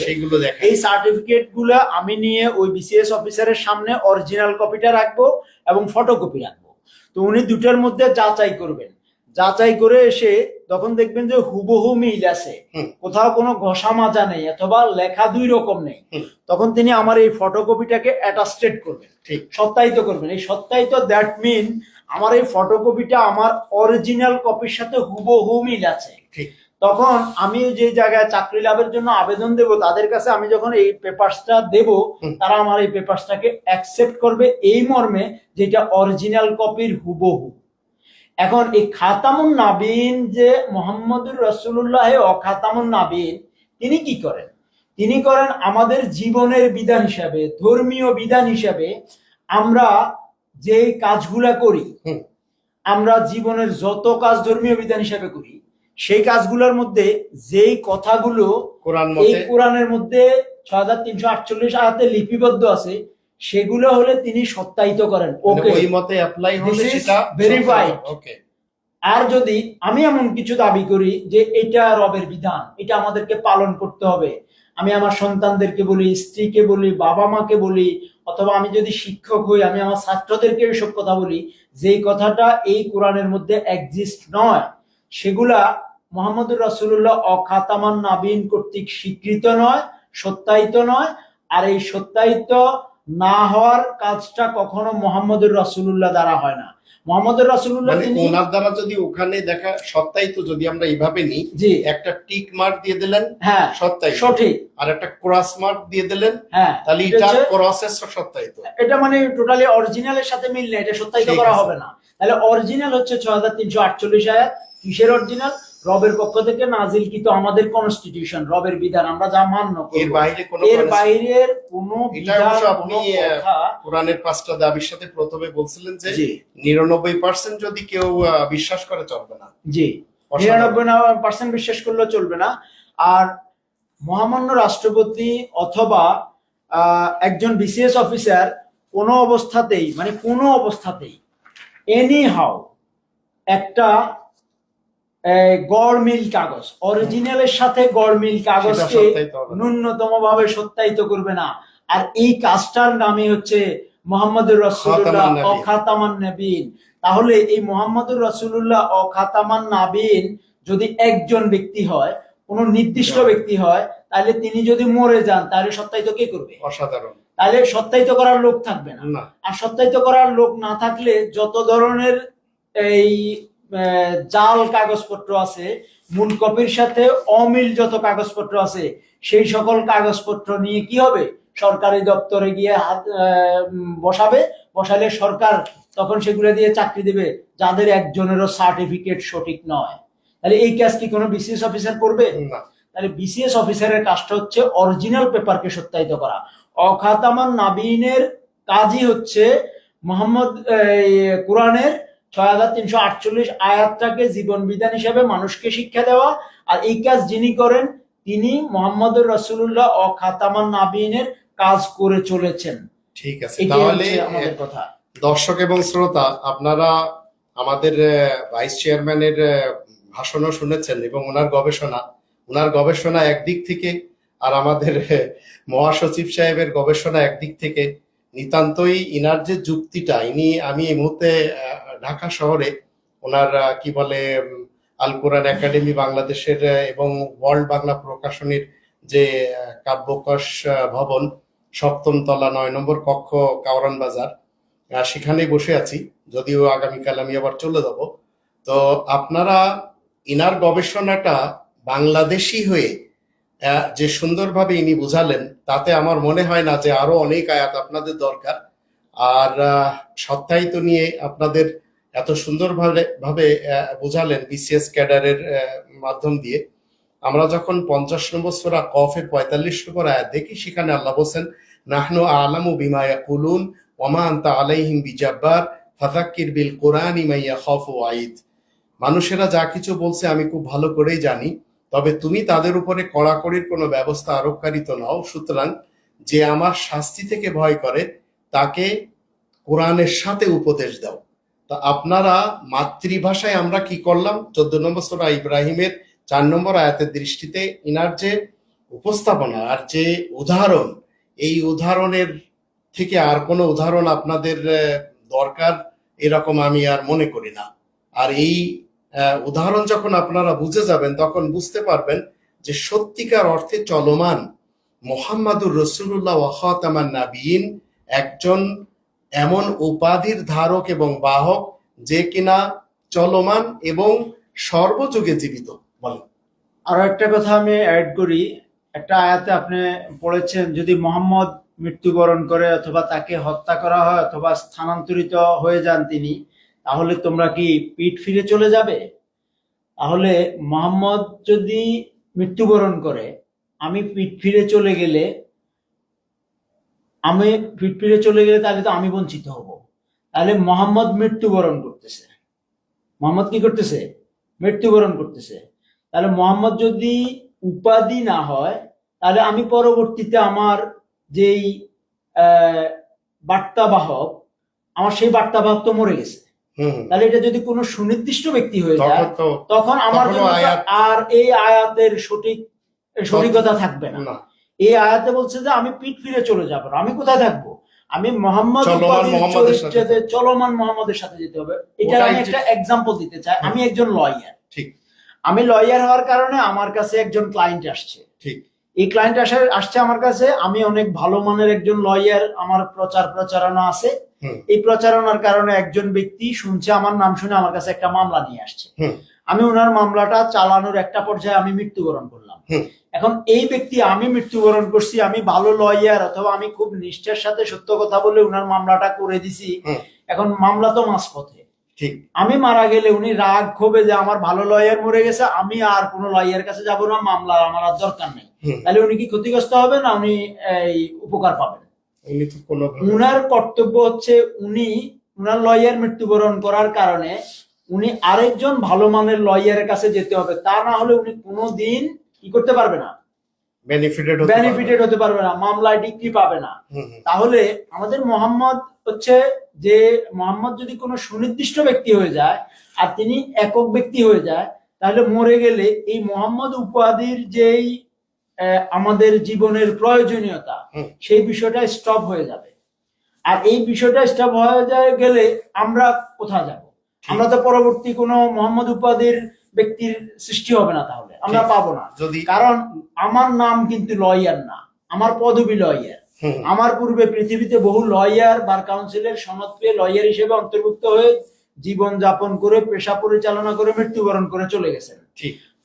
এই সার্টিফিকেট গুলো আমি নিয়ে ওই বিসিএস অফিসারের সামনে অরিজিনাল কপিটা রাখবো এবং ফটোকপি রাখবো। তো উনি দুটার মধ্যে যাচাই করবেন, যাচাই করে এসে তখন দেখবেন যে হুবহু মিল আছে, কোথাও কোনো ঘষা মাজা নেই অথবা লেখা দুই রকম নেই, তখন তিনি আমার এই ফটোকপিটাকে অ্যাটাস্টেড করবেন, সত্যায়িত করবেন। এই সত্যায়িত দ্যাট মিন আমার এই ফটোকপিটা আমার অরিজিনাল কপির সাথে হুবহু মিল আছে। তখন আমি যে জায়গায় চাকরি লাভের জন্য আবেদন দেব, তাদের কাছে আমি যখন এই পেপারসটা দেব, তারা আমার এই পেপারসটাকে অ্যাকসেপ্ট করবে এই মর্মে যেটা অরিজিনাল কপির হুবহু। এখন এই খাতামুন নাবিন যে মোহাম্মদুর রাসূলুল্লাহ ও খাতামুন নাবিন, তিনি কি করেন? তিনি করেন আমাদের জীবনের বিধান হিসাবে, ধর্মীয় বিধান হিসাবে আমরা যে কাজগুলা করি, হুম। আমরা জীবনের যত কাজ ধর্মীয় বিধান হিসাবে করি, সেই কাজগুলোর মধ্যে যেই কথাগুলো কোরআন এই মতে কোরআনের মধ্যে 6348 আয়াতে লিপিবদ্ধ আছে, সেগুলো হলে তিনি সত্যায়িত করেন। মানে ওকে, ওই মতে অ্যাপ্লাই হলে This is সেটা verified. ওকে। আর যদি আমি এমন কিছু দাবি করি যে এটা রবের বিধান, এটা আমাদেরকে পালন করতে হবে, আমি আমার সন্তানদেরকে বলি, স্ত্রীকে বলি, বাবা মাকে বলি, অথবা আমি যদি শিক্ষক হই আমি আমার ছাত্রদেরকে এইসব কথা বলি, যেই কথাটা এই কোরআনের মধ্যে এক্সিস্ট নয়, সেগুলা মুহাম্মদুর রাসূলুল্লাহ অখাতামান নাবিন কর্তৃক স্বীকৃত নয়, সত্যায়িত নয়। আর এই সত্যায়িত না হওয়ার কাজটা কখনো মুহাম্মদুর রাসূলুল্লাহ দ্বারা হয় না। মুহাম্মদুর রাসূলুল্লাহ মানে তিনি, ওনার দ্বারা যদি ওখানে দেখা সত্যায়িত, যদি আমরা এইভাবে নিই, জি, একটা টিক মার্ক দিয়ে দিলেন হ্যাঁ, সত্যায়িত, সঠিক, আর একটা ক্রস মার্ক দিয়ে দিলেন, হ্যাঁ, তাহলে এটা এটা হচ্ছে- ক্রসের সত্যায়িত। এটা মানে টোটালি অরিজিনালের সাথে মিললে এটা সত্যায়িত ঠিক করা আছে। হবে না। তাহলে অরিজিনাল হচ্ছে 6348 আয়াত। কিসের অরিজিনাল? রবের পক্ষ থেকে নাজিলকৃত আমাদের কনস্টিটিউশন, রবের বিধান, আমরা যা মান্য করব। এর বাইরে কোনো এর বাইরের কোনো এটা বিধান, অবশ্য কোনো আপনি কথা, কোরআনের 5টা দাবির সাথে প্রথমে বলছিলেন যে জি 99% যদি কেউ বিশ্বাস করে চলবে না। জি, অসাধারণ। 99% বিশ্বাস করলেও চলবে না। আর মহামান্য রাষ্ট্রপতি অথবা একজন বিসিএস অফিসার কোনো অবস্থাতেই, মানে কোনো অবস্থাতেই এনি হাউ একটা গড়মিল কাগজ, অরিজিনালের সাথে গড়মিল সেটা কাগজকে সত্যায়িত হবে না। ন্যূনতম ভাবে সত্যায়িত করবে না। আর এই কাজটার নামই হচ্ছে মুহাম্মদুর রাসূলুল্লাহ খাতামান ও নবীন। খাতামান নবীন। তাহলে এই মুহাম্মদুর রাসূলুল্লাহ ও খাতামান নবীন যদি একজন ব্যক্তি হয়, কোন নির্দিষ্ট ব্যক্তি হয়, তাহলে তিনি যদি মরে যান তাহলে সত্যায়িত কে করবে? অসাধারণ। তাহলে সত্যায়িত করার লোক থাকবে না। না, আর সত্যায়িত করার লোক না থাকলে যত ধরনের এই জাল কাগজপত্র আছে, মূল কপির সাথে অমিল যত কাগজপত্র আছে, সেই সকল কাগজপত্র নিয়ে কি হবে? সরকারি দপ্তরে গিয়ে বসাবে, বসালে সরকার তখন সেগুলো দিয়ে চাকরি দেবে যাদের একজনেরও সার্টিফিকেট সঠিক নয়। তাহলে এই কাজ কি কোনো বিসিএস অফিসার করবে? না। তাহলে বিসিএস অফিসারের কাজটা হচ্ছে অরিজিনাল পেপারকে সত্যায়িত করা। অখাতামান নাবিনের কাজই হচ্ছে মোহাম্মদ কোরআনের 6348 আয়াতটাকে জীবন বিধান হিসেবে মানুষকে শিক্ষা দেওয়া। আর এই কাজ যিনি করেন তিনি মুহাম্মদুর রাসূলুল্লাহ ও খাতামান নাবিনের কাজ করে চলেছেন। ঠিক আছে, এটাই তাহলে হচ্ছে আমাদের কথা। দর্শক এবং শ্রোতা, আপনারা আমাদের ভাইস চেয়ারম্যানের ভাষণও শুনেছেন এবং ওনার গবেষণা একদিক থেকে, আর আমাদের মহাসচিব সাহেবের গবেষণা একদিক থেকে। নিতান্তই ইনার যে যুক্তিটা, আমি এই মুহূর্তে ঢাকা শহরে ওনার কি বলে আল কোরআন একাডেমি বাংলাদেশের এবং ওয়ার্ল্ড বাংলা প্রকাশনীর যে কাব্যকোষ ভবন, 7ম তলা 9 নম্বর কক্ষ, কাওরান বাজার, সেখানেই বসে আছি। যদিও আগামীকাল আমি আবার চলে যাব। তো আপনারা ইনার গবেষণাটা বাংলাদেশি হয়ে যে সুন্দরভাবে ইনি বুঝালেন, তাতে আমার মনে হয় না যে আরো অনেক আয়াত আপনাদের দরকার। আর সত্যায়িত নিয়ে আপনাদের এত সুন্দরভাবে বুঝালেন বিসিএস ক্যাডারের মাধ্যম দিয়ে। আমরা যখন 50 নম্বর সূরা কফের 45 নম্বর আয়াত দেখি, সেখানে আল্লাহ বলেন, নাহনু আ'লামু বিমা ইয়াকুলুন ওয়া মা আনতা আলাইহিম বিজাব্বার ফাযাক্কির বিল কুরআনি মা ইয়াখাফু ওয়াঈদ। মানুষেরা যা কিছু বলছে আমি খুব ভালো করেই জানি, তবে তুমি তাদের উপরে কড়াকড়ির কোনো ব্যবস্থা আরোপকারী তো নও। সুতরাং যে আমার শাস্তি থেকে ভয় করে তাকে কোরআনের সাথে উপদেশ দাও। তা আপনারা মাতৃভাষায় আমরা কি করলাম, 14 নম্বর সূরা ইব্রাহিমের 4 নম্বর আয়াতের দৃষ্টিতে ইনার যে উপস্থাপনা আর যে উদাহরণ, এই উদাহরণের থেকে আর কোনো উদাহরণ আপনাদের দরকার এরকম আমি আর মনে করি না। আর এই উদাহরণ যখন আপনারা বুঝে যাবেন, তখন বুঝতে পারবেন যে সত্যিকার অর্থে চলমান মুহাম্মাদুর রাসূলুল্লাহ ওয়া খাতামান নাবিয়িন একজন এমন উপাধির ধারক এবং বাহক যে কিনা চলমান এবং সর্বযুগে জীবিত। বলেন। আরো একটা কথা আমি অ্যাড করি। একটা আয়াতে আপনি পড়েছেন, যদি মোহাম্মদ মৃত্যুবরণ করে অথবা তাকে হত্যা করা হয় অথবা স্থানান্তরিত হয়ে যান তিনি, তাহলে তোমরা কি পিঠ ফিরে চলে যাবে? তাহলে মোহাম্মদ যদি মৃত্যুবরণ করে, আমি পিঠ ফিরে চলে গেলে তাহলে তো আমি বঞ্চিত হব। তাহলে মোহাম্মদ মৃত্যুবরণ করতেছে। মোহাম্মদ কি করতেছে? মৃত্যুবরণ করতেছে। তাহলে মোহাম্মদ যদি উপাধি না হয়, তাহলে আমি পরবর্তীতে আমার যেই বার্তাবাহক, আমার সেই বার্তাবাহক তো মরে গেছে। তাহলে এটা যদি কোনো সুনির্দিষ্ট ব্যক্তি হয়ে যায়, তখন আমার জন্য আর এই আয়াতের সঠিকতা থাকবে না। এই আয়াতে বলছে যে আমি পিঠ ফিরে চলে যাব না। আমি কোথায় থাকবো? আমি চলমান মোহাম্মদের সাথে যেতে হবে। এটা আমি একটা এক্সাম্পল দিতে চাই। আমি একজন লয়ার, ঠিক। আমি লয়ার হওয়ার কারণে আমার কাছে একজন ক্লায়েন্ট আসছে, ঠিক। এই ক্লায়েন্ট আসছে আমার কাছে। আমি অনেক ভালো মানের একজন লয়ার, আমার প্রচারণা আছে। এই প্রচারণার কারণে একজন ব্যক্তি শুনছে আমার নাম, শুনে আমার কাছে একটা মামলা নিয়ে আসছে। আমি ওনার মামলাটা চালানোর একটা পর্যায়ে আমি মৃত্যুবরণ করলাম। এখন এই ব্যক্তি, আমি মৃত্যুবরণ করছি, আমি ভালো লয়ার অথবা আমি খুব নিষ্ঠার সাথে সত্য কথা বলে উনার মামলাটা করে দিছি। এখন মামলা তো মাঝপথে, ঠিক। আমি মারা গেলে উনি রাগ ক্ষোভে যে আমার ভালো লয়ার মরে গেছে, আমি আর কোনো লয়ার কাছে যাব না, মামলা আমার আর দরকার নেই। তাহলে উনি কি ক্ষতিগ্রস্ত হবে না উনি এই উপকার পাবেন? উনার কর্তব্য হচ্ছে, উনার লয়ার মৃত্যুবরণ করার কারণে উনি আরেকজন ভালো মানের লয়ারের কাছে যেতে হবে। তা না হলে উনি কোনোদিন কি করতে পারবে না, বেনিফিটেড হতে পারবে না, মামলায় ডিগ্রি পাবে না। তাহলে আমাদের মোহাম্মদ হচ্ছে যে, মোহাম্মদ যদি কোনো সুনির্দিষ্ট ব্যক্তি হয়ে যায় আর তিনি একক ব্যক্তি হয়ে যায়, তাহলে মরে গেলে এই মোহাম্মদ উপাধির যেই আমাদের জীবনের প্রয়োজনীয়তা, সেই বিষয়টা স্টপ হয়ে যাবে। আর এই বিষয়টা স্টপ হয়ে গেলে আমরা কোথায় যাব? আমরা তো পরবর্তী কোনো মোহাম্মদ উপাধির ব্যক্তির সৃষ্টি হবে না, তাহলে আমরা পাবো না। কারণ আমার নাম কিন্তু লয়ার না, আমার পদবি লয়ার। আমার পূর্বে পৃথিবীতে বহু লয়ার বার কাউন্সিলের সনদ পেয়ে লয়ার হিসেবে অন্তর্ভুক্ত হয়ে জীবন যাপন করে, পেশা পরিচালনা করে মৃত্যুবরণ করে চলে গেছেন।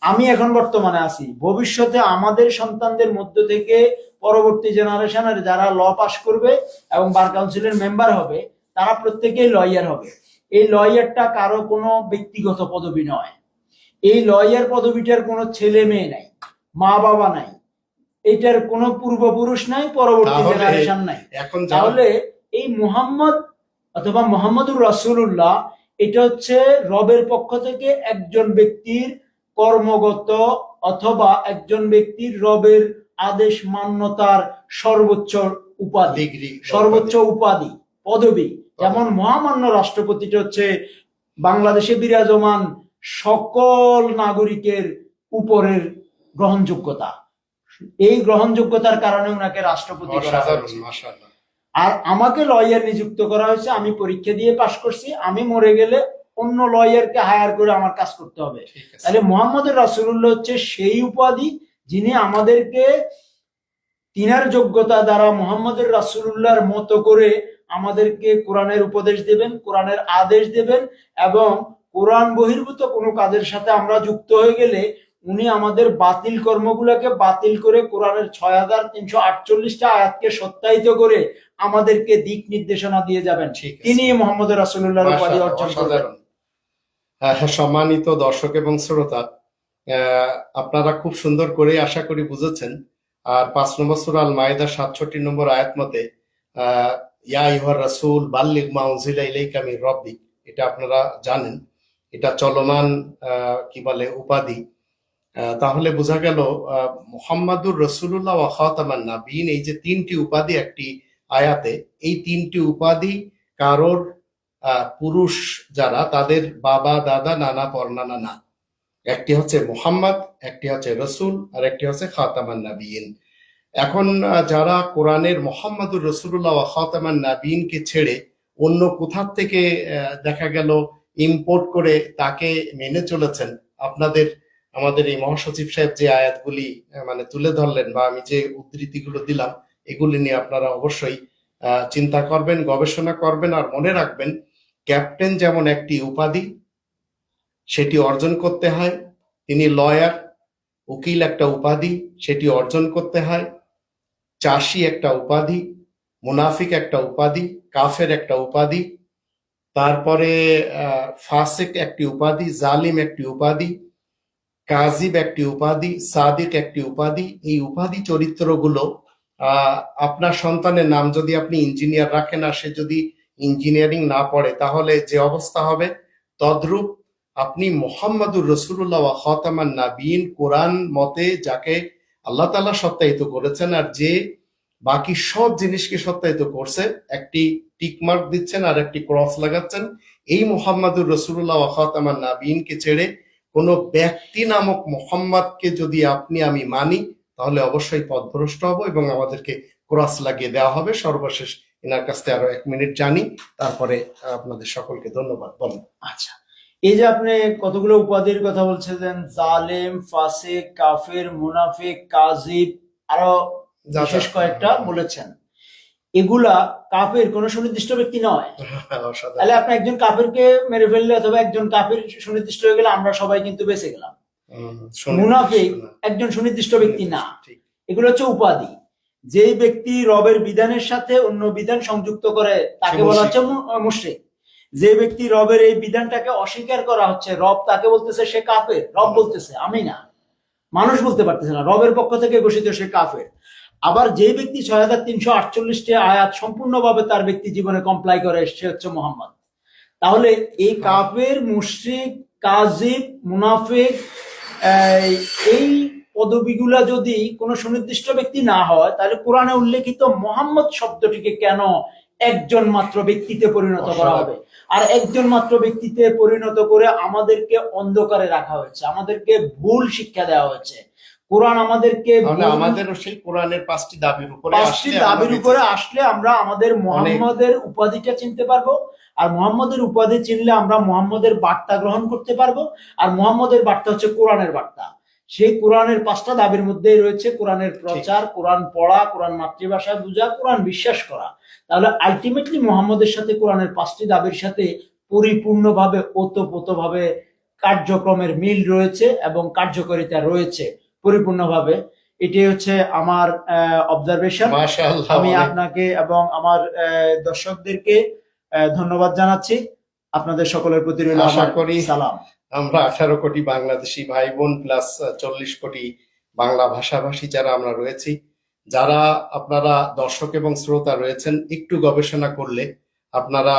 আমি এখন বর্তমানে আছি। ভবিষ্যতে আমাদের সন্তানদের মধ্য থেকে পরবর্তী জেনারেশনের যারা ল পাস করবে এবং বার কাউন্সিলের মেম্বার হবে, তারা প্রত্যেকেই লয়ার হবে। এই লয়ারটা কারো কোনো ব্যক্তিগত পদবি নয়। এই লয়ার পদবিটার কোনো ছেলে মেয়ে নাই, মা বাবা নাই, এটার কোনো পূর্বপুরুষ নাই, পরবর্তী জেনারেশন নাই। তাহলে এই মুহাম্মদ অথবা মুহাম্মদুর রাসূলুল্লাহ, এটা হচ্ছে রবের পক্ষ থেকে একজন ব্যক্তির কর্মগত অথবা একজন ব্যক্তির রবের আদেশ মান্যতার সর্বোচ্চ উপাধি, পদবি। যেমন মহামান্য রাষ্ট্রপতিটা হচ্ছে বাংলাদেশে বিরাজমান সকল নাগরিকের উপরের গ্রহণযোগ্যতা। এই গ্রহণযোগ্যতার কারণে ওনাকে রাষ্ট্রপতি করা হয়েছে। আর আমাকে লয়ার নিযুক্ত করা হয়েছে, আমি পরীক্ষা দিয়ে পাশ করছি। আমি মরে গেলে অন্য লয়ারকে হায়ার করে আমার কাজ করতে হবে। তাহলে মুহাম্মদুর রাসূলুল্লাহ হচ্ছে সেই উপাধি যিনি আমাদেরকে তিনার যোগ্যতা দ্বারা মুহাম্মদুর রাসূলুল্লাহর মতো করে আমাদেরকে কোরআনের উপদেশ দেবেন, কোরআনের আদেশ দেবেন, এবং কোরআন বহির্ভূত কোনো কাজের সাথে আমরা যুক্ত হয়ে গেলে উনি আমাদের বাতিল কর্মগুলোকে বাতিল করে কোরআনের ৬৩৪৮টা আয়াতকে সত্যায়িত করে আমাদেরকে দিক নির্দেশনা দিয়ে যাবেন। তিনি মুহাম্মদুর রাসূলুল্লাহর উপাধি অর্জন করবেন। সম্মানিত দর্শক এবং শ্রোতা, আপনারা খুব সুন্দর করে আশা করি বুঝেছেন। আর ৫ নম্বর সূরা আল মাইদা ৬৭ নম্বর আয়াত মতে ইয়া আইয়ুহার রাসূল বাল্লিগ মা উনজিলা ইলাইকা মির রাব্বিক, এটা আপনারা জানেন, এটা চলমান কি বলে উপাধি। তাহলে বোঝা গেল মুহাম্মাদুর রাসূলুল্লাহ ওয়া খাতামান নাবিয়িন, এই যে ৩টি উপাধি একটি আয়াতে, এই ৩টি উপাধি কারোর পুরুষ যারা, তাদের বাবা দাদা নানা পরনানা না। একটি হচ্ছে মুহাম্মদ, একটি হচ্ছে রসুল, আর একটি হচ্ছে খাতামান নাবিয়িন। এখন যারা কোরআনের মুহাম্মাদুর রাসূলুল্লাহ ওয়া খাতামান নাবিয়িনকে ছেড়ে অন্য কোথা থেকে দেখা গেল ইম্পোর্ট করে তাকে মেনে চলেছেন, আমাদের এই মহাসচিব সাহেব যে আয়াতগুলি মানে তুলে ধরলেন বা আমি যে উদ্ধৃতিগুলো দিলাম, এগুলি নিয়ে আপনারা অবশ্যই চিন্তা করবেন, গবেষণা করবেন। আর মনে রাখবেন, ক্যাপ্টেন যেমন একটি উপাধি, সেটি অর্জন করতে হয়। তিনি লয়ার, উকিল একটা উপাধি, সেটি অর্জন করতে হয়। চাষি একটা উপাধি, মুনাফিক একটা উপাধি, কাফের একটা উপাধি, তারপরে ফাসিক একটি উপাধি, জালিম একটি উপাধি, কাজিব একটি উপাধি, সাদিক একটি উপাধি। এই উপাধি চরিত্রগুলো আপনার সন্তানের নাম যদি আপনি ইঞ্জিনিয়ার রাখেন আর সে যদি ইঞ্জিনিয়ারিং না পড়ে তাহলে যে অবস্থা হবে, তদ্রূপ আপনি মোহাম্মদুর রসুল্লাহ ওয়া খাতামান নাবিয়িন কোরআন মতে যাকে আল্লাহ তাআলা সত্যায়িত করেছেন আর যে বাকি সব জিনিসকে সত্যায়িত করছে, একটি টিক মার্ক দিচ্ছেন আর একটি ক্রস লাগাচ্ছেন। এই মোহাম্মদুর রসুল্লাহ ওয়া খাতামান নাবিয়িনকে ছেড়ে কোনো ব্যক্তি নামক মোহাম্মদকে যদি আপনি আমি মানি তাহলে অবশ্যই পথভ্রষ্ট হব এবং আমাদেরকে ক্রস লাগিয়ে দেওয়া হবে। সর্বশেষ এনার কাছ থেকে আরো 1 মিনিট জানি, তারপরে আপনাদের সকলকে ধন্যবাদ। বলেন। আচ্ছা, এই যে আপনি কতগুলো উপাধির কথা বলছিলেন, জালেম, ফাসিক, কাফের, মুনাফিক, কাজিব, আরো বিশেষ কয়েকটা বলেছেন, এগুলা কাফের কোন সুনির্দিষ্ট ব্যক্তি নয়। তাহলে আপনি একজন কাফেরকে মেরে ফেললে অথবা একজন কাফের সুনির্দিষ্ট হয়ে গেলে আমরা সবাই কিন্তু বেঁচে গেলাম। মুনাফিক একজন সুনির্দিষ্ট ব্যক্তি না, এগুলো হচ্ছে উপাধি। যেই ব্যক্তি রবের বিধানের সাথে অন্য বিধান সংযুক্ত করে তাকে বলা হচ্ছে মুশরিক। যে ব্যক্তি রবের এই বিধানটাকে অস্বীকার করা হচ্ছে, রব তাকে বলতেছে সে কাফের, রব বলতেছে আমি না, মানুষ বলতে পারতেছে না, রবের পক্ষ থেকে ঘোষিত সে কাফের। আবার যে ব্যক্তি 6348টি আয়াত সম্পূর্ণভাবে তার ব্যক্তি জীবনে কমপ্লাই করে সে হচ্ছে মোহাম্মদ। তাহলে এই কাফের, মুশরিক, কাজিব, মুনাফিক, এই পদবিগুলা যদি কোনো সুনির্দিষ্ট ব্যক্তি না হয় তাহলে কোরআনে উল্লেখিত মোহাম্মদ শব্দটিকে কেন একজন মাত্র ব্যক্তিতে পরিণত করা হবে? আর একজন মাত্র ব্যক্তিতে পরিণত করে আমাদেরকে অন্ধকারে রাখা হয়েছে, আমাদেরকে ভুল শিক্ষা দেওয়া হয়েছে। কোরআন আমাদেরকে আমাদের সেই কোরআনের 5টি দাবির উপরে আসলে আমরা আমাদের মুহাম্মদের উপাধিটা চিনতে পারবো। আর মুহাম্মদের উপাধি চিনলে আমরা মুহাম্মদের বার্তা গ্রহণ করতে পারবো। আর মুহাম্মদের বার্তা হচ্ছে কোরআনের বার্তা। সেই কোরআনের 5টা দাবির মধ্যেই রয়েছে কোরআনের প্রচার, কোরআন পড়া, কোরআন মাতৃভাষায় বোঝা, কোরআন বিশ্বাস করা। তাহলে আলটিমেটলি মুহাম্মদের সাথে কোরআনের 5টি দাবির সাথে পরিপূর্ণভাবে ওতপ্রোতভাবে কার্যক্রমের মিল রয়েছে এবং কার্যকারিতা রয়েছে পরিপূর্ণভাবে। এটি হচ্ছে আমার অবজারভেশন। আমি আপনাকে এবং আমার দর্শকদেরকে ধন্যবাদ জানাচ্ছি। আপনাদের সকলের প্রতি রইল আশা করি সালাম। আমরা 18 কোটি বাংলাদেশি ভাই বোন প্লাস 40 কোটি বাংলা ভাষাভাষী যারা আমরা রয়েছি, যারা আপনারা দর্শক এবং শ্রোতা রয়েছেন, একটু গবেষণা করলে আপনারা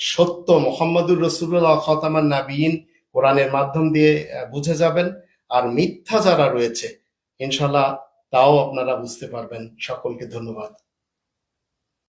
সত্য মোহাম্মদুর রসুল্লাহ খাতামান নাবিয়িন কোরআনের মাধ্যম দিয়ে বুঝে যাবেন। আর মিথ্যা যারা রয়েছে ইনশাল্লাহ তাও আপনারা বুঝতে পারবেন। সকলকে ধন্যবাদ।